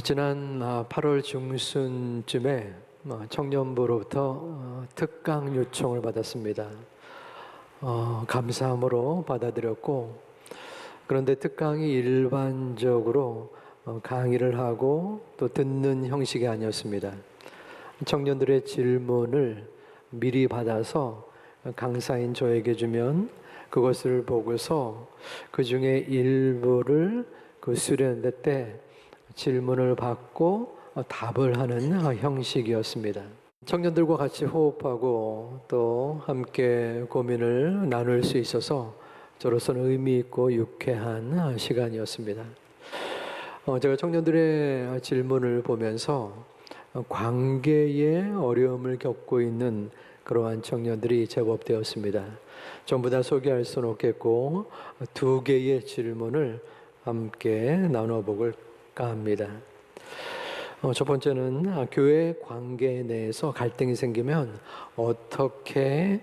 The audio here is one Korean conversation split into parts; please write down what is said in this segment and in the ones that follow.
지난 8월 중순쯤에 청년부로부터 특강 요청을 받았습니다. 감사함으로 받아들였고, 그런데 특강이 일반적으로 강의를 하고 또 듣는 형식이 아니었습니다. 청년들의 질문을 미리 받아서 강사인 저에게 주면 그것을 보고서 그 중에 일부를 수련회 때 질문을 받고 답을 하는 형식이었습니다. 청년들과 같이 호흡하고 또 함께 고민을 나눌 수 있어서 저로서는 의미 있고 유쾌한 시간이었습니다. 제가 청년들의 질문을 보면서 관계에 어려움을 겪고 있는 그러한 청년들이 제법 되었습니다. 전부 다 소개할 수는 없겠고 두 개의 질문을 함께 나눠볼까 합니다. 첫 번째는 교회 관계 내에서 갈등이 생기면 어떻게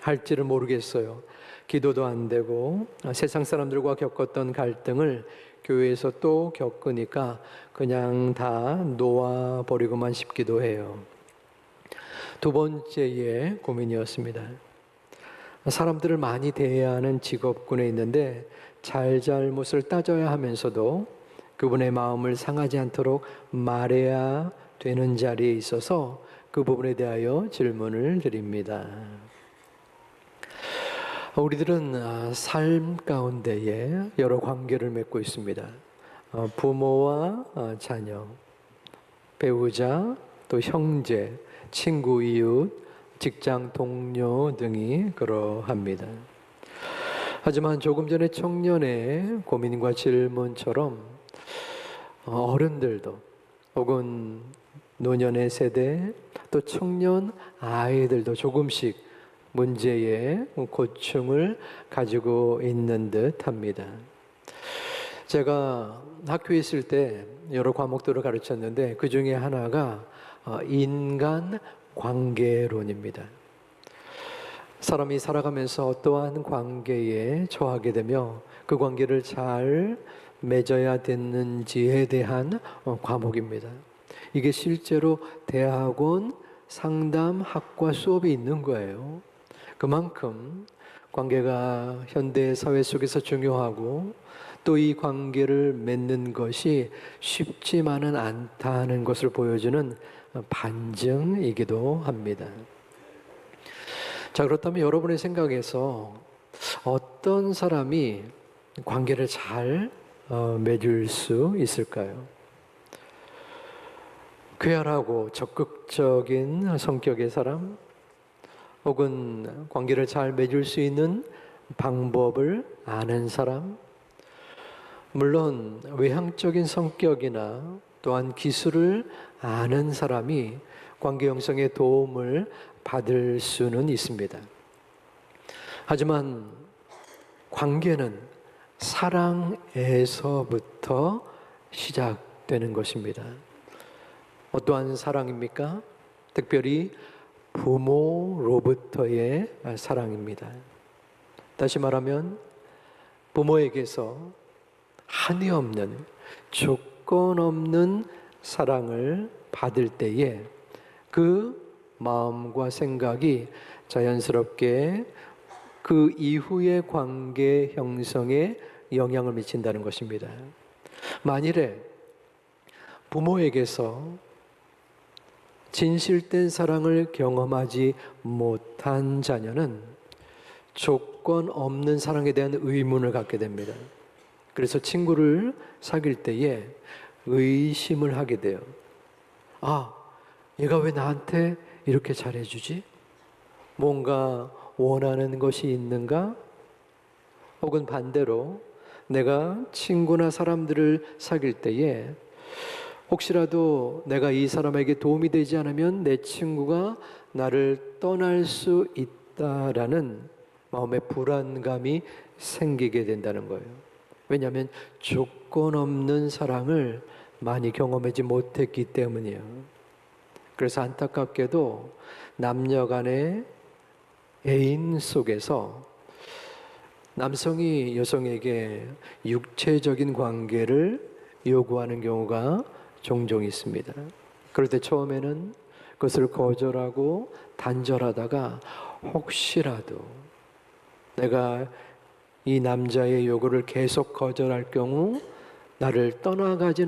할지를 모르겠어요. 기도도 안 되고 세상 사람들과 겪었던 갈등을 교회에서 또 겪으니까 그냥 다 놓아버리고만 싶기도 해요. 두 번째의 고민이었습니다. 사람들을 많이 대해야 하는 직업군에 있는데 잘잘못을 따져야 하면서도 그분의 마음을 상하지 않도록 말해야 되는 자리에 있어서 그 부분에 대하여 질문을 드립니다. 우리들은 삶 가운데에 여러 관계를 맺고 있습니다. 부모와 자녀, 배우자, 또 형제, 친구, 이웃, 직장 동료 등이 그러합니다. 하지만 조금 전에 청년의 고민과 질문처럼 어른들도 혹은 노년의 세대 또 청년 아이들도 조금씩 문제의 고충을 가지고 있는 듯 합니다. 제가 학교에 있을 때 여러 과목들을 가르쳤는데 그 중에 하나가 인간 관계론입니다. 사람이 살아가면서 어떠한 관계에 처하게 되며 그 관계를 잘 맺어야 되는지에 대한 과목입니다. 이게 실제로 대학원 상담학과 수업이 있는 거예요. 그만큼 관계가 현대 사회 속에서 중요하고 또 이 관계를 맺는 것이 쉽지만은 않다는 것을 보여주는 반증이기도 합니다. 자, 그렇다면 여러분의 생각에서 어떤 사람이 관계를 잘 맺을 수 있을까요? 쾌활하고 적극적인 성격의 사람, 혹은 관계를 잘 맺을 수 있는 방법을 아는 사람, 물론 외향적인 성격이나 또한 기술을 아는 사람이 관계 형성에 도움을 받을 수는 있습니다. 하지만 관계는 사랑에서부터 시작되는 것입니다. 어떠한 사랑입니까? 특별히 부모로부터의 사랑입니다. 다시 말하면 부모에게서 한이 없는 조건 없는 사랑을 받을 때에 그 마음과 생각이 자연스럽게 그 이후의 관계 형성에 영향을 미친다는 것입니다. 만일에 부모에게서 진실된 사랑을 경험하지 못한 자녀는 조건 없는 사랑에 대한 의문을 갖게 됩니다. 그래서 친구를 사귈 때에 의심을 하게 돼요. 얘가 왜 나한테 이렇게 잘해주지? 뭔가 원하는 것이 있는가? 혹은 반대로 내가 친구나 사람들을 사귈 때에 혹시라도 내가 이 사람에게 도움이 되지 않으면 내 친구가 나를 떠날 수 있다라는 마음의 불안감이 생기게 된다는 거예요. 왜냐하면 조건 없는 사랑을 많이 경험하지 못했기 때문이에요. 그래서 안타깝게도 남녀 간의 애인 속에서 남성이 여성에게 육체적인 관계를 요구하는 경우가 종종 있습니다. 그럴 때 처음에는 그것을 거절하고 단절하다가 혹시라도 내가 이 남자의 요구를 계속 거절할 경우 나를 떠나가지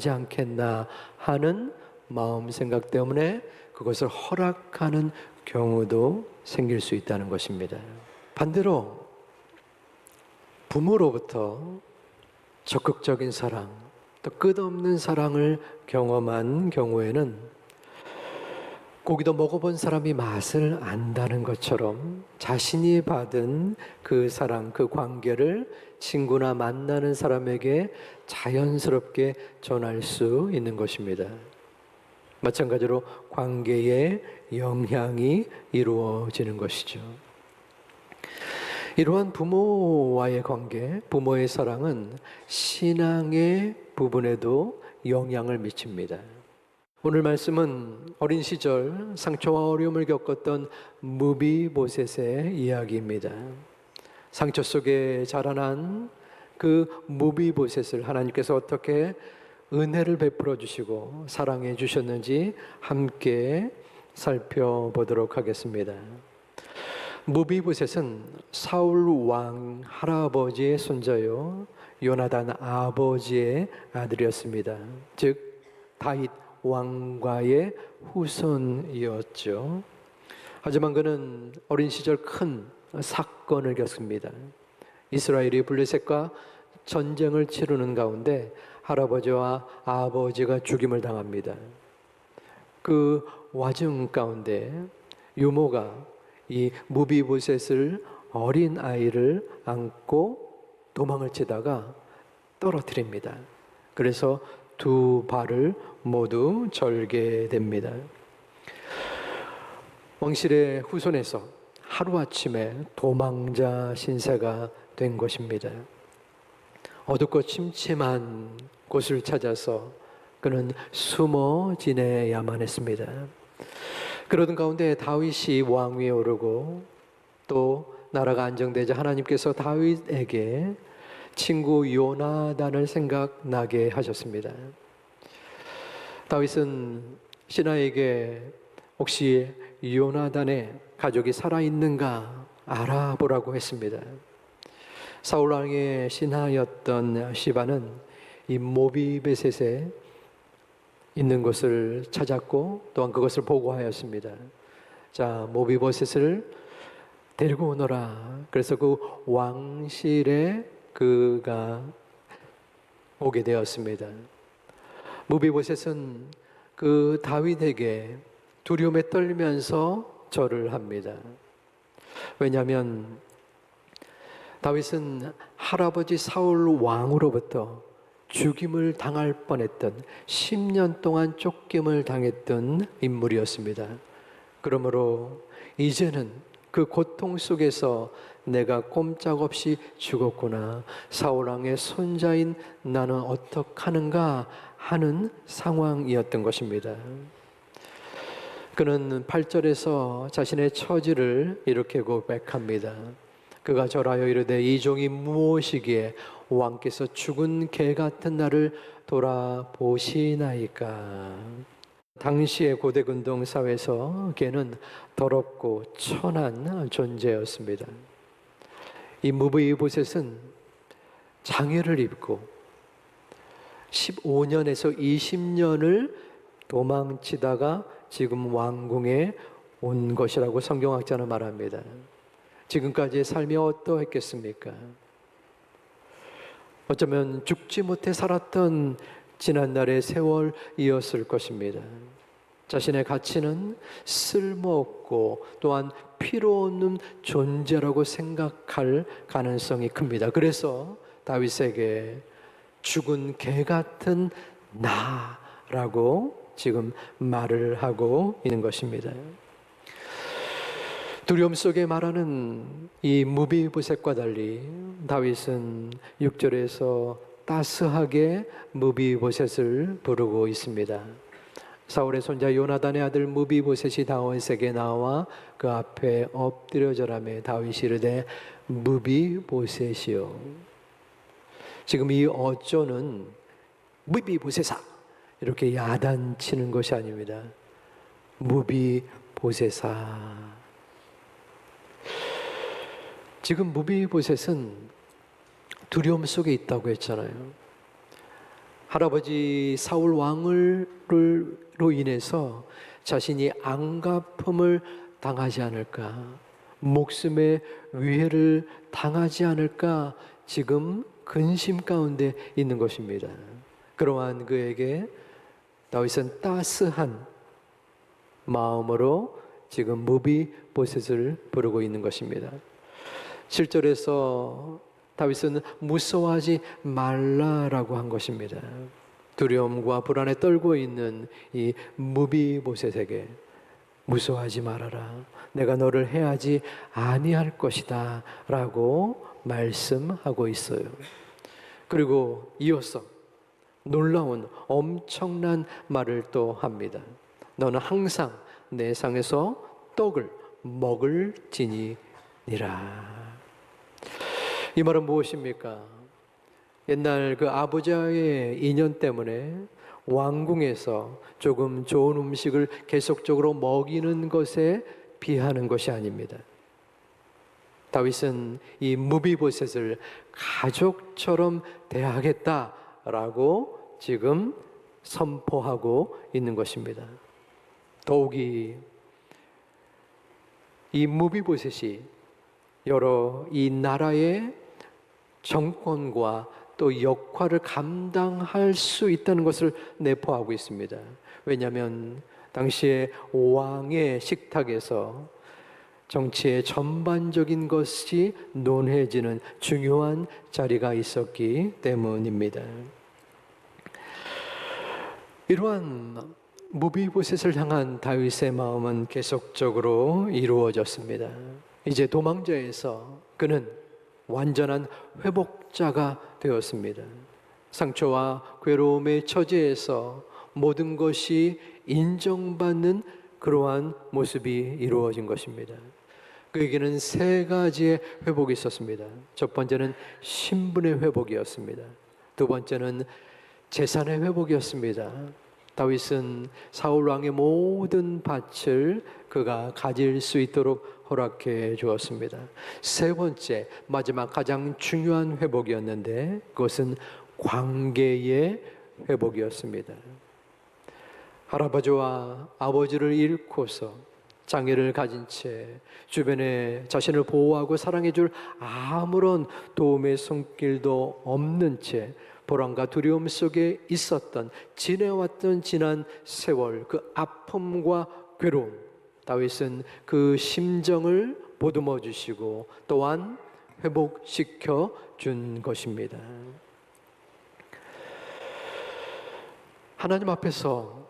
않겠나 하는 마음 생각 때문에 그것을 허락하는 경우도 생길 수 있다는 것입니다. 반대로 부모로부터 적극적인 사랑, 또 끝없는 사랑을 경험한 경우에는 고기도 먹어본 사람이 맛을 안다는 것처럼 자신이 받은 그 사랑, 그 관계를 친구나 만나는 사람에게 자연스럽게 전할 수 있는 것입니다. 마찬가지로 관계에 영향이 이루어지는 것이죠. 이러한 부모와의 관계, 부모의 사랑은 신앙의 부분에도 영향을 미칩니다. 오늘 말씀은 어린 시절 상처와 어려움을 겪었던 무비보셋의 이야기입니다. 상처 속에 자라난 그 무비보셋을 하나님께서 어떻게 은혜를 베풀어 주시고 사랑해 주셨는지 함께 살펴보도록 하겠습니다. 무비보셋은 사울 왕 할아버지의 손자요 요나단 아버지의 아들이었습니다. 즉 다윗 왕과의 후손이었죠. 하지만 그는 어린 시절 큰 사건을 겪습니다. 이스라엘이 블레셋과 전쟁을 치르는 가운데 할아버지와 아버지가 죽임을 당합니다. 그 와중 가운데 유모가 이 무비보셋을 어린 아이를 안고 도망을 치다가 떨어뜨립니다. 그래서 두 발을 모두 절게 됩니다. 왕실의 후손에서 하루아침에 도망자 신세가 된 것입니다. 어둡고 침침한 곳을 찾아서 그는 숨어 지내야만 했습니다. 그러던 가운데 다윗이 왕위에 오르고 또 나라가 안정되자 하나님께서 다윗에게 친구 요나단을 생각나게 하셨습니다. 다윗은 신하에게 혹시 요나단의 가족이 살아있는가 알아보라고 했습니다. 사울 왕의 신하였던 시바는 이 모비베셋에 있는 것을 찾았고 또한 그것을 보고하였습니다. 자, 모비보셋을 데리고 오너라. 그래서 그 왕실에 그가 오게 되었습니다. 모비보셋은 그 다윗에게 두려움에 떨면서 절을 합니다. 왜냐하면 다윗은 할아버지 사울 왕으로부터 죽임을 당할 뻔했던 10년 동안 쫓김을 당했던 인물이었습니다. 그러므로 이제는 그 고통 속에서 내가 꼼짝없이 죽었구나. 사울왕의 손자인 나는 어떡하는가 하는 상황이었던 것입니다. 그는 8절에서 자신의 처지를 이렇게 고백합니다. 그가 절하여 이르되 이 종이 무엇이기에 왕께서 죽은 개 같은 나를 돌아보시나이까. 당시의 고대 근동 사회에서 개는 더럽고 천한 존재였습니다. 이 무비보셋은 장애를 입고 15년에서 20년을 도망치다가 지금 왕궁에 온 것이라고 성경학자는 말합니다. 지금까지의 삶이 어떠했겠습니까? 어쩌면 죽지 못해 살았던 지난날의 세월이었을 것입니다. 자신의 가치는 쓸모없고 또한 필요 없는 존재라고 생각할 가능성이 큽니다. 그래서 다윗에게 죽은 개 같은 나라고 지금 말을 하고 있는 것입니다. 두려움 속에 말하는 이 무비보셋과 달리 다윗은 6절에서 따스하게 무비보셋을 부르고 있습니다. 사울의 손자 요나단의 아들 무비보셋이 다윗에게 나와 그 앞에 엎드려 절하며 다윗이 이르되 무비보셋이요. 지금 이 어조는 무비보세사 이렇게 야단치는 것이 아닙니다. 무비보세사. 지금 무비보셋은 두려움 속에 있다고 했잖아요. 할아버지 사울 왕으로 인해서 자신이 안갚음을 당하지 않을까, 목숨의 위해를 당하지 않을까 지금 근심 가운데 있는 것입니다. 그러한 그에게 다윗은 따스한 마음으로 지금 무비보셋을 부르고 있는 것입니다. 7절에서 다윗은 무서워하지 말라라고 한 것입니다. 두려움과 불안에 떨고 있는 이 무비보셋에게 무서워하지 말아라. 내가 너를 해하지 아니할 것이다 라고 말씀하고 있어요. 그리고 이어서 놀라운 엄청난 말을 또 합니다. 너는 항상 내 상에서 떡을 먹을지니라. 이 말은 무엇입니까? 옛날 그 아버지와의 인연 때문에 왕궁에서 조금 좋은 음식을 계속적으로 먹이는 것에 비하는 것이 아닙니다. 다윗은 이 무비보셋을 가족처럼 대하겠다라고 지금 선포하고 있는 것입니다. 더욱이 이 무비보셋이 여러 이 나라의 정권과 또 역할을 감당할 수 있다는 것을 내포하고 있습니다. 왜냐하면 당시에 왕의 식탁에서 정치의 전반적인 것이 논해지는 중요한 자리가 있었기 때문입니다. 이러한 무비보셋을 향한 다윗의 마음은 계속적으로 이루어졌습니다. 이제 도망자에서 그는 완전한 회복자가 되었습니다. 상처와 괴로움의 처지에서 모든 것이 인정받는 그러한 모습이 이루어진 것입니다. 그에게는 세 가지의 회복이 있었습니다. 첫 번째는 신분의 회복이었습니다. 두 번째는 재산의 회복이었습니다. 다윗은 사울 왕의 모든 밭을 그가 가질 수 있도록 허락해 주었습니다. 세 번째, 마지막 가장 중요한 회복이었는데 그것은 관계의 회복이었습니다. 할아버지와 아버지를 잃고서 장애를 가진 채 주변에 자신을 보호하고 사랑해 줄 아무런 도움의 손길도 없는 채 불안과 두려움 속에 있었던 지내왔던 지난 세월, 그 아픔과 괴로움, 다윗은 그 심정을 보듬어 주시고 또한 회복시켜 준 것입니다. 하나님 앞에서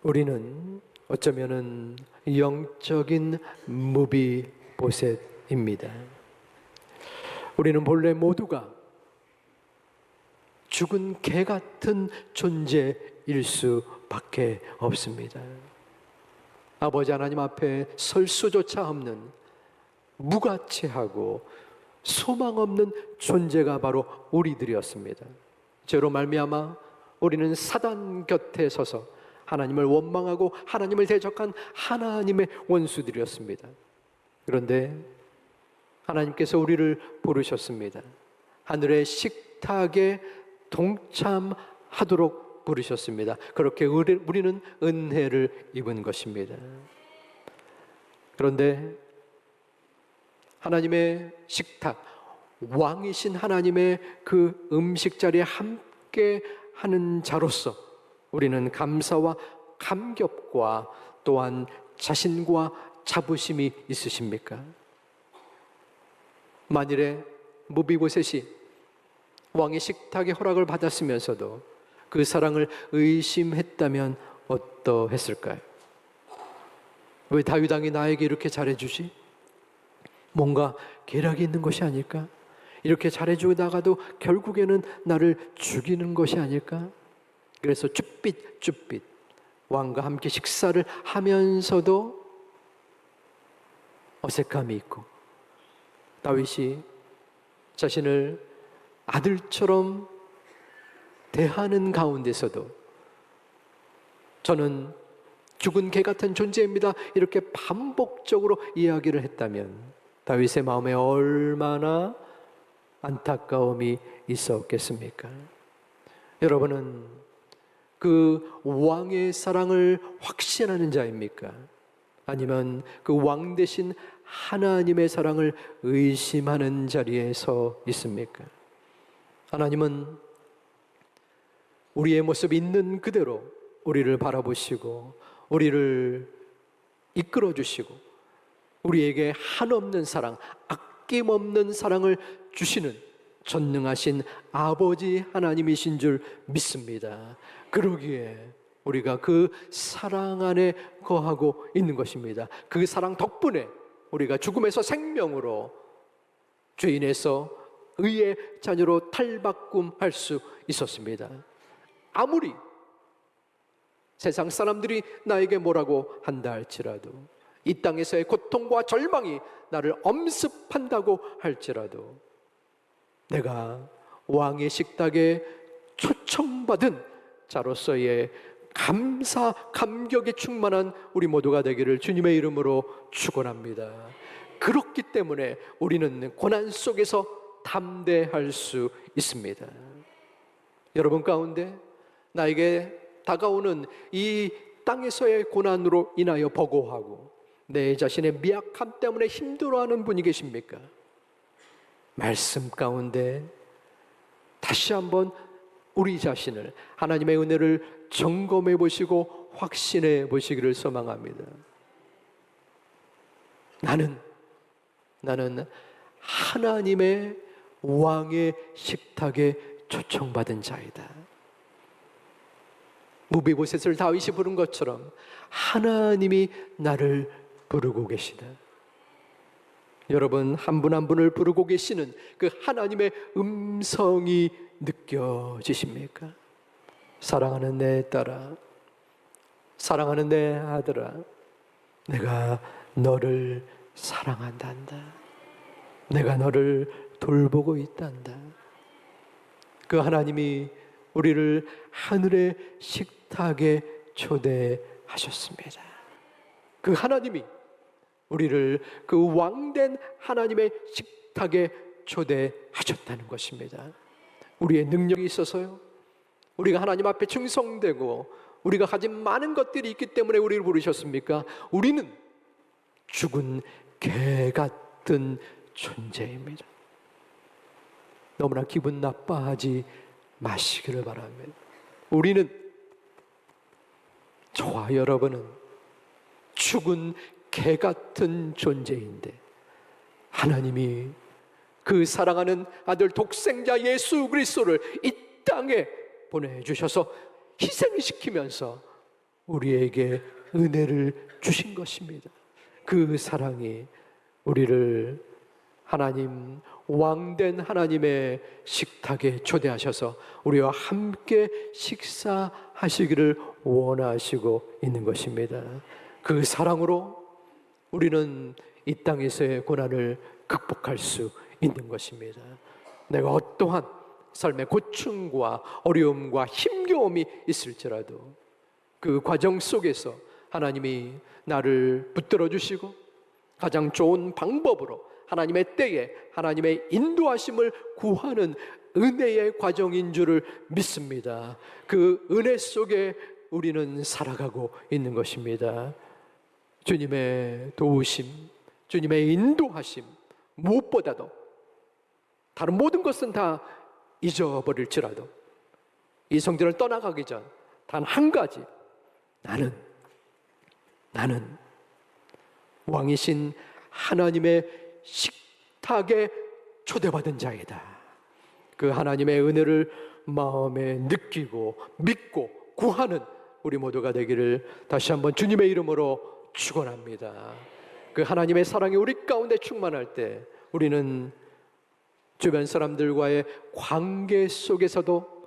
우리는 어쩌면은 영적인 무비보셋입니다. 우리는 본래 모두가 죽은 개 같은 존재일 수밖에 없습니다. 아버지 하나님 앞에 설 수조차 없는 무가치하고 소망 없는 존재가 바로 우리들이었습니다. 죄로 말미암아 우리는 사단 곁에 서서 하나님을 원망하고 하나님을 대적한 하나님의 원수들이었습니다. 그런데 하나님께서 우리를 부르셨습니다. 하늘의 식탁에 동참하도록 부르셨습니다. 그렇게 우리는 은혜를 입은 것입니다. 그런데 하나님의 식탁, 왕이신 하나님의 그 음식 자리에 함께 하는 자로서 우리는 감사와 감격과 또한 자신과 자부심이 있으십니까? 만일에 무비보셋이 왕의 식탁의 허락을 받았으면서도 그 사랑을 의심했다면 어떠했을까요? 왜 다윗 왕이 나에게 이렇게 잘해주지? 뭔가 계략이 있는 것이 아닐까? 이렇게 잘해주다가도 결국에는 나를 죽이는 것이 아닐까? 그래서 쭈삣쭈삣 왕과 함께 식사를 하면서도 어색함이 있고 다윗이 자신을 아들처럼 대하는 가운데서도 저는 죽은 개 같은 존재입니다, 이렇게 반복적으로 이야기를 했다면 다윗의 마음에 얼마나 안타까움이 있었겠습니까? 여러분은 그 왕의 사랑을 확신하는 자입니까? 아니면 그 왕 대신 하나님의 사랑을 의심하는 자리에 서 있습니까? 하나님은 우리의 모습 있는 그대로 우리를 바라보시고 우리를 이끌어 주시고 우리에게 한없는 사랑, 아낌없는 사랑을 주시는 전능하신 아버지 하나님이신 줄 믿습니다. 그러기에 우리가 그 사랑 안에 거하고 있는 것입니다. 그 사랑 덕분에 우리가 죽음에서 생명으로, 죄인에서 의의 자녀로 탈바꿈할 수 있었습니다. 아무리 세상 사람들이 나에게 뭐라고 한다 할지라도, 이 땅에서의 고통과 절망이 나를 엄습한다고 할지라도, 내가 왕의 식탁에 초청받은 자로서의 감사, 감격에 충만한 우리 모두가 되기를 주님의 이름으로 축원합니다. 그렇기 때문에 우리는 고난 속에서 담대할 수 있습니다. 여러분 가운데 나에게 다가오는 이 땅에서의 고난으로 인하여 버거워하고 내 자신의 미약함 때문에 힘들어하는 분이 계십니까? 말씀 가운데 다시 한번 우리 자신을, 하나님의 은혜를 점검해 보시고 확신해 보시기를 소망합니다. 나는 하나님의 왕의 식탁에 초청받은 자이다. 무비보셋을 다윗이 부른 것처럼 하나님이 나를 부르고 계시다. 여러분, 한 분 한 분을 부르고 계시는 그 하나님의 음성이 느껴지십니까? 사랑하는 내 딸아, 사랑하는 내 아들아, 내가 너를 사랑한단다. 내가 너를 돌보고 있단다. 그 하나님이 우리를 하늘의 식탁에 초대하셨습니다. 그 하나님이 우리를 그 왕된 하나님의 식탁에 초대하셨다는 것입니다. 우리의 능력이 있어서요, 우리가 하나님 앞에 충성되고 우리가 가진 많은 것들이 있기 때문에 우리를 부르셨습니까? 우리는 죽은 개 같은 존재입니다. 너무나 기분 나빠하지 마시기를 바랍니다. 우리는, 저와 여러분은 죽은 개 같은 존재인데 하나님이 그 사랑하는 아들 독생자 예수 그리스도를 이 땅에 보내주셔서 희생시키면서 우리에게 은혜를 주신 것입니다. 그 사랑이 우리를 하나님, 왕된 하나님의 식탁에 초대하셔서 우리와 함께 식사하시기를 원하시고 있는 것입니다. 그 사랑으로 우리는 이 땅에서의 고난을 극복할 수 있는 것입니다. 내가 어떠한 삶의 고충과 어려움과 힘겨움이 있을지라도 그 과정 속에서 하나님이 나를 붙들어 주시고 가장 좋은 방법으로 하나님의 때에 하나님의 인도하심을 구하는 은혜의 과정인 줄을 믿습니다. 그 은혜 속에 우리는 살아가고 있는 것입니다. 주님의 도우심, 주님의 인도하심, 무엇보다도 다른 모든 것은 다 잊어버릴지라도 이 성전을 떠나가기 전 단 한 가지, 나는 왕이신 하나님의 식탁에 초대받은 자이다. 그 하나님의 은혜를 마음에 느끼고 믿고 구하는 우리 모두가 되기를 다시 한번 주님의 이름으로 축원합니다. 그 하나님의 사랑이 우리 가운데 충만할 때 우리는 주변 사람들과의 관계 속에서도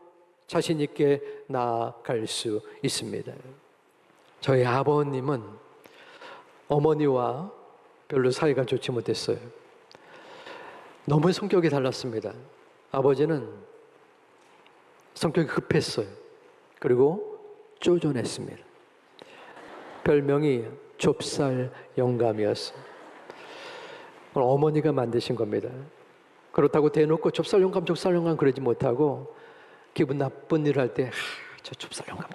자신 있게 나아갈 수 있습니다. 저희 아버님은 어머니와 별로 사이가 좋지 못했어요. 너무 성격이 달랐습니다. 아버지는 성격이 급했어요. 그리고 쪼존했습니다. 별명이 좁쌀 영감이었어요. 어머니가 만드신 겁니다. 그렇다고 대놓고 좁쌀 영감 그러지 못하고 기분 나쁜 일을 할 때 저 좁쌀 영감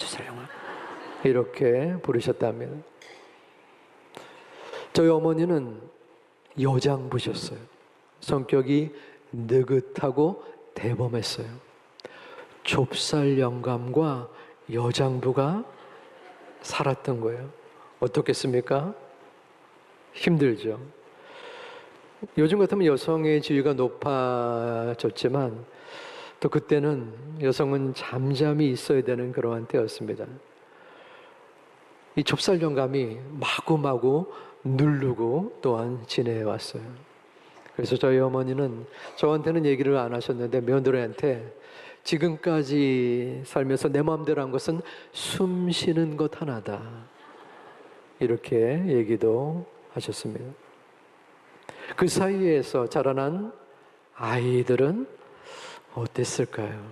이렇게 부르셨답니다. 저희 어머니는 여장부셨어요. 성격이 느긋하고 대범했어요. 좁쌀 영감과 여장부가 살았던 거예요. 어떻겠습니까? 힘들죠. 요즘 같으면 여성의 지위가 높아졌지만 또 그때는 여성은 잠잠히 있어야 되는 그러한 때였습니다. 이 좁쌀 영감이 마구마구 누르고 또한 지내왔어요. 그래서 저희 어머니는 저한테는 얘기를 안 하셨는데 며느리한테 지금까지 살면서 내 마음대로 한 것은 숨 쉬는 것 하나다, 이렇게 얘기도 하셨습니다. 그 사이에서 자라난 아이들은 어땠을까요?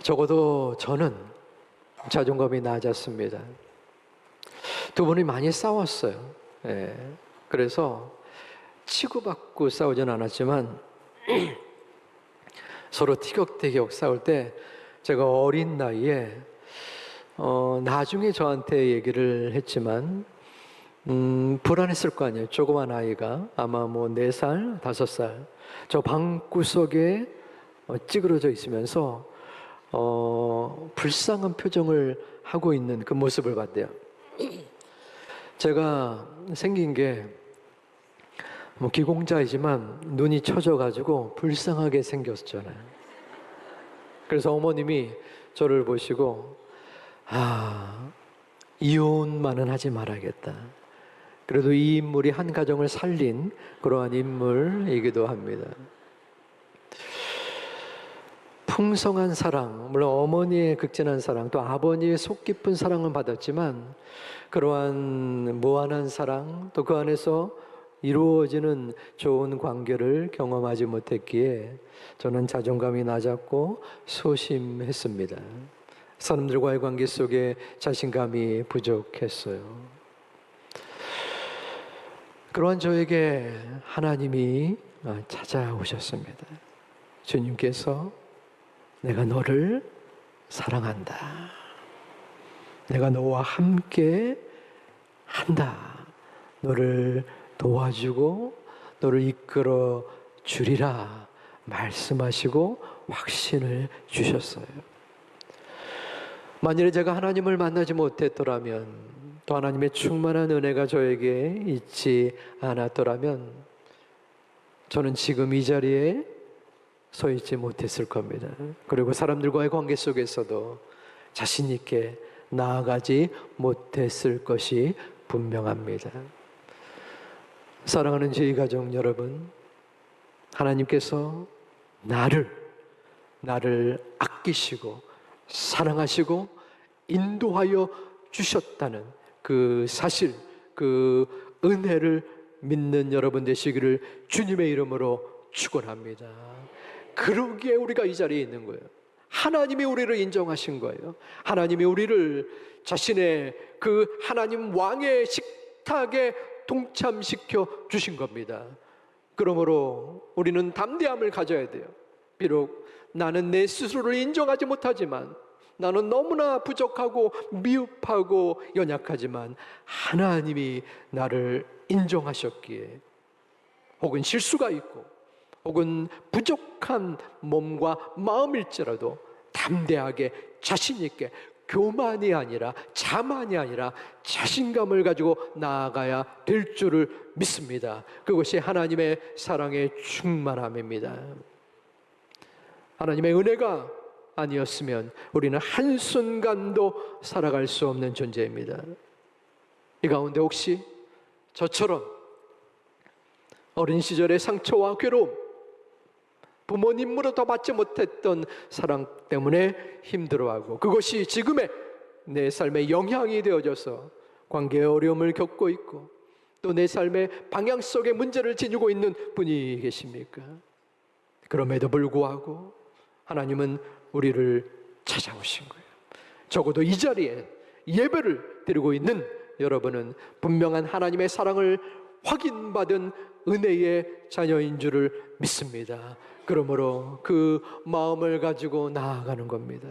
적어도 저는 자존감이 낮았습니다. 두 분이 많이 싸웠어요. 그래서 치고받고 싸우진 않았지만 서로 티격태격 싸울 때 제가 어린 나이에 나중에 저한테 얘기를 했지만 불안했을 거 아니에요. 조그만 아이가 아마 4살, 5살 저 방구석에 찌그러져 있으면서 불쌍한 표정을 하고 있는 그 모습을 봤대요. 제가 생긴 게 기공자이지만 눈이 처져가지고 불쌍하게 생겼잖아요. 그래서 어머님이 저를 보시고 이혼만은 하지 말아야겠다. 그래도 이 인물이 한 가정을 살린 그러한 인물이기도 합니다. 풍성한 사랑, 물론 어머니의 극진한 사랑, 또 아버지의 속 깊은 사랑은 받았지만 그러한 무한한 사랑, 또 그 안에서 이루어지는 좋은 관계를 경험하지 못했기에 저는 자존감이 낮았고 소심했습니다. 사람들과의 관계 속에 자신감이 부족했어요. 그러한 저에게 하나님이 찾아오셨습니다. 주님께서 내가 너를 사랑한다. 내가 너와 함께 한다. 너를 도와주고 너를 이끌어 주리라 말씀하시고 확신을 주셨어요. 만일에 제가 하나님을 만나지 못했더라면, 또 하나님의 충만한 은혜가 저에게 있지 않았더라면 저는 지금 이 자리에 서 있지 못했을 겁니다. 그리고 사람들과의 관계 속에서도 자신 있게 나아가지 못했을 것이 분명합니다. 사랑하는 저희 가족 여러분, 하나님께서 나를 아끼시고 사랑하시고 인도하여 주셨다는 그 사실, 그 은혜를 믿는 여러분 되시기를 주님의 이름으로 축원합니다. 그러기에 우리가 이 자리에 있는 거예요. 하나님이 우리를 인정하신 거예요. 하나님이 우리를 자신의 그 하나님 왕의 식탁에 동참시켜 주신 겁니다. 그러므로 우리는 담대함을 가져야 돼요. 비록 나는 내 스스로를 인정하지 못하지만, 나는 너무나 부족하고 미흡하고 연약하지만 하나님이 나를 인정하셨기에, 혹은 실수가 있고 혹은 부족한 몸과 마음일지라도 담대하게 자신 있게 교만이 아니라 자만이 아니라 자신감을 가지고 나아가야 될 줄을 믿습니다. 그것이 하나님의 사랑의 충만함입니다. 하나님의 은혜가 아니었으면 우리는 한순간도 살아갈 수 없는 존재입니다. 이 가운데 혹시 저처럼 어린 시절의 상처와 괴로움, 부모님으로부터 받지 못했던 사랑 때문에 힘들어하고 그것이 지금의 내 삶의 영향이 되어져서 관계의 어려움을 겪고 있고 또 내 삶의 방향 속에 문제를 지니고 있는 분이 계십니까? 그럼에도 불구하고 하나님은 우리를 찾아오신 거예요. 적어도 이 자리에 예배를 드리고 있는 여러분은 분명한 하나님의 사랑을 확인받은 은혜의 자녀인 줄을 믿습니다. 그러므로 그 마음을 가지고 나아가는 겁니다.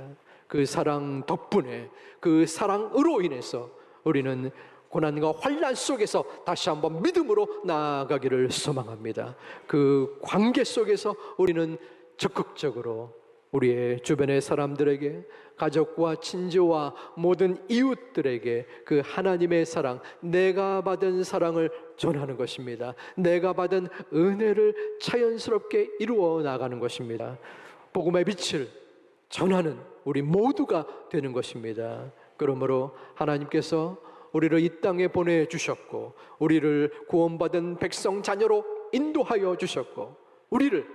그 사랑 덕분에, 그 사랑으로 인해서 우리는 고난과 환난 속에서 다시 한번 믿음으로 나아가기를 소망합니다. 그 관계 속에서 우리는 적극적으로 우리의 주변의 사람들에게, 가족과 친지와 모든 이웃들에게 그 하나님의 사랑, 내가 받은 사랑을 전하는 것입니다. 내가 받은 은혜를 자연스럽게 이루어 나가는 것입니다. 복음의 빛을 전하는 우리 모두가 되는 것입니다. 그러므로 하나님께서 우리를 이 땅에 보내주셨고, 우리를 구원받은 백성 자녀로 인도하여 주셨고, 우리를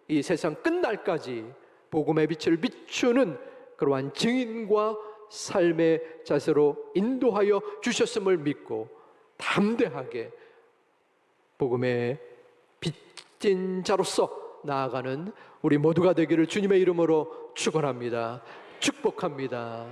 이 세상 끝날까지 복음의 빛을 비추는 그러한 증인과 삶의 자세로 인도하여 주셨음을 믿고 담대하게 복음의 빚진 자로서 나아가는 우리 모두가 되기를 주님의 이름으로 축원합니다. 축복합니다.